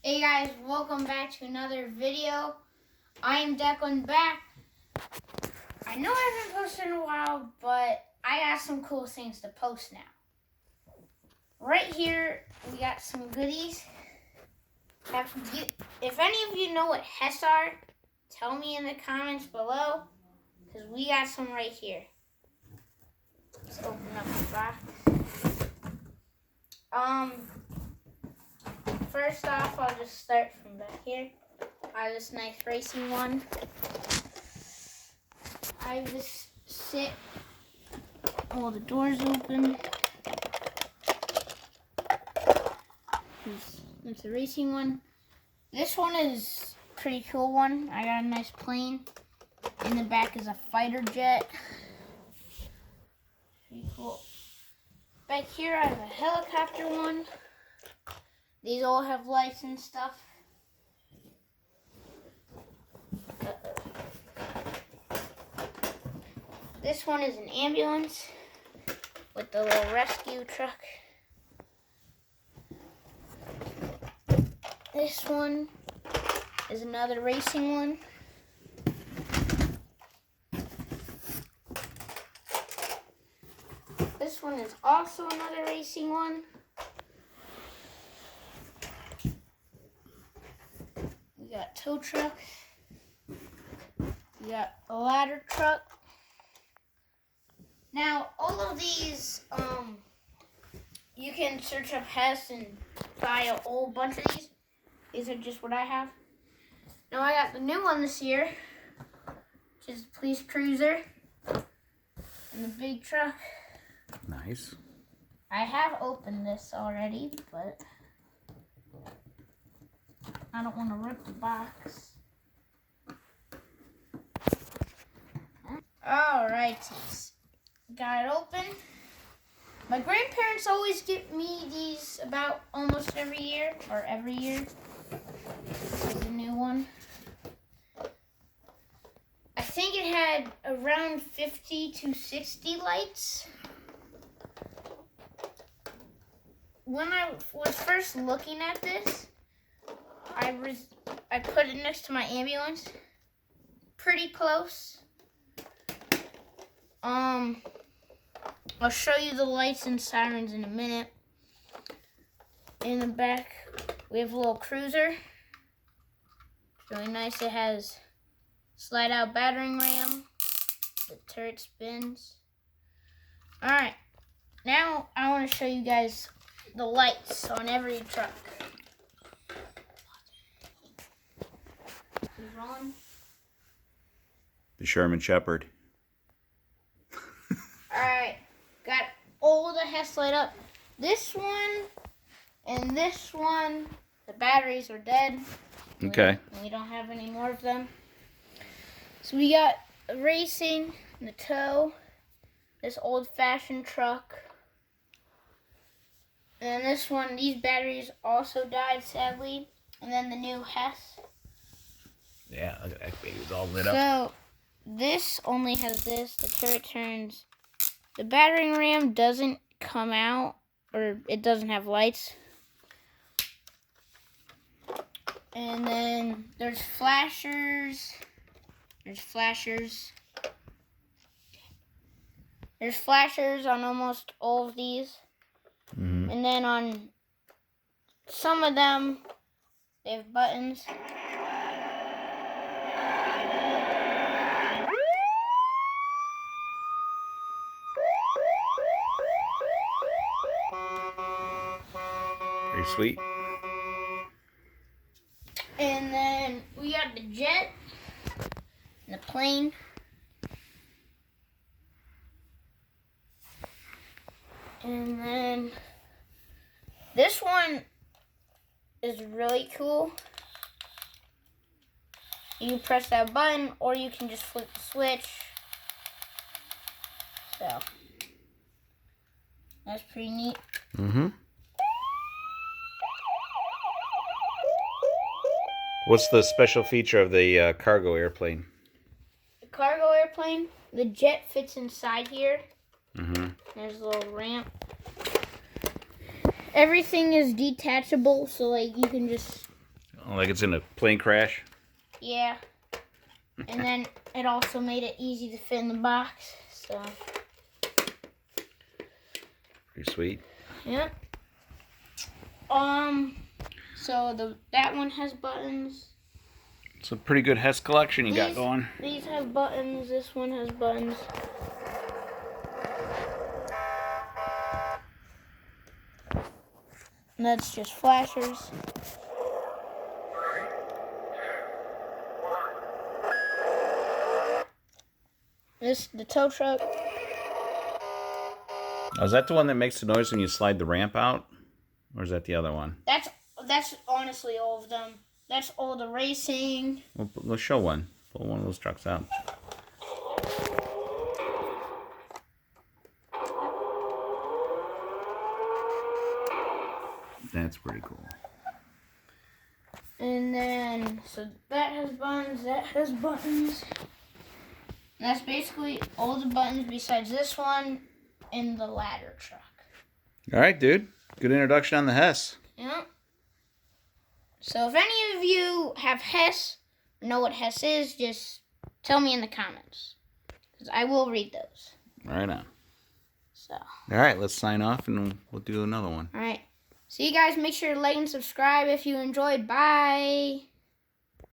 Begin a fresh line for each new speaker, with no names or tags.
Hey guys, welcome back to another video. I am Declan back. I know I haven't posted in a while, but I got some cool things to post now. Right here, we got some goodies. If any of you know what Hess are, tell me in the comments below, because we got some right here. Let's open up the box. First off, I'll just start from back here. I have this nice racing one. I have this sit. All the doors open. It's a racing one. This one is a pretty cool one. I got a nice plane. In the back is a fighter jet. Pretty cool. Back here I have a helicopter one. These all have lights and stuff. This one is an ambulance with the little rescue truck. This one is another racing one. This one is also another racing one. We got tow truck. We got a ladder truck. Now, all of these, you can search up Hess and buy a whole bunch of these. These are just what I have. Now, I got the new one this year, which is the police cruiser and the big truck.
Nice.
I have opened this already, but I don't want to rip the box. Alrighties. Got it open. My grandparents always give me these about almost every year, or every year. This is a new one. I think it had around 50 to 60 lights. When I was first looking at this, I put it next to my ambulance. Pretty close. I'll show you the lights and sirens in a minute. In the back, we have a little cruiser. It's really nice. It has slide-out battering ram. The turret spins. Alright, now I want to show you guys the lights on every truck. He's rolling.
The Sherman Shepherd.
Alright, got all the Hess light up. This one and this one, the batteries are dead.
Okay.
We don't have any more of them. So we got a racing, the tow, this old-fashioned truck. And then this one, these batteries also died, sadly. And then the new Hess.
Yeah, look at that baby. It's all lit up.
So, this only has this. The turret turns. The battering ram doesn't come out, or it doesn't have lights. And then there's flashers. There's flashers. There's flashers on almost all of these.
Mm-hmm.
And then on some of them, they have buttons.
Pretty sweet.
And then we got the jet and the plane. And then this one is really cool. You press that button or you can just flip the switch. So that's pretty neat.
Mm-hmm. What's the special feature of the cargo airplane?
The cargo airplane, the jet fits inside here.
Mm-hmm.
There's a little ramp. Everything is detachable, so like you can just
Like it's in a plane crash.
Yeah. And then it also made it easy to fit in the box. So.
Pretty sweet.
Yep. So that one has buttons.
It's a pretty good Hess collection you got going.
These have buttons. This one has buttons. And that's just flashers. This the tow truck.
Oh, is that the one that makes the noise when you slide the ramp out? Or is that the other one?
That's honestly all of them. That's all the racing.
Well, let's show one. Pull one of those trucks out. That's pretty cool.
And then, so that has buttons, that has buttons. And that's basically all the buttons besides this one and the ladder truck.
All right, dude. Good introduction on the Hess.
Yeah. So if any of you have Hess, or know what Hess is, just tell me in the comments. Because I will read those.
Right on.
So.
All right, let's sign off and we'll do another one.
All right. See you guys. Make sure to like and subscribe if you enjoyed. Bye.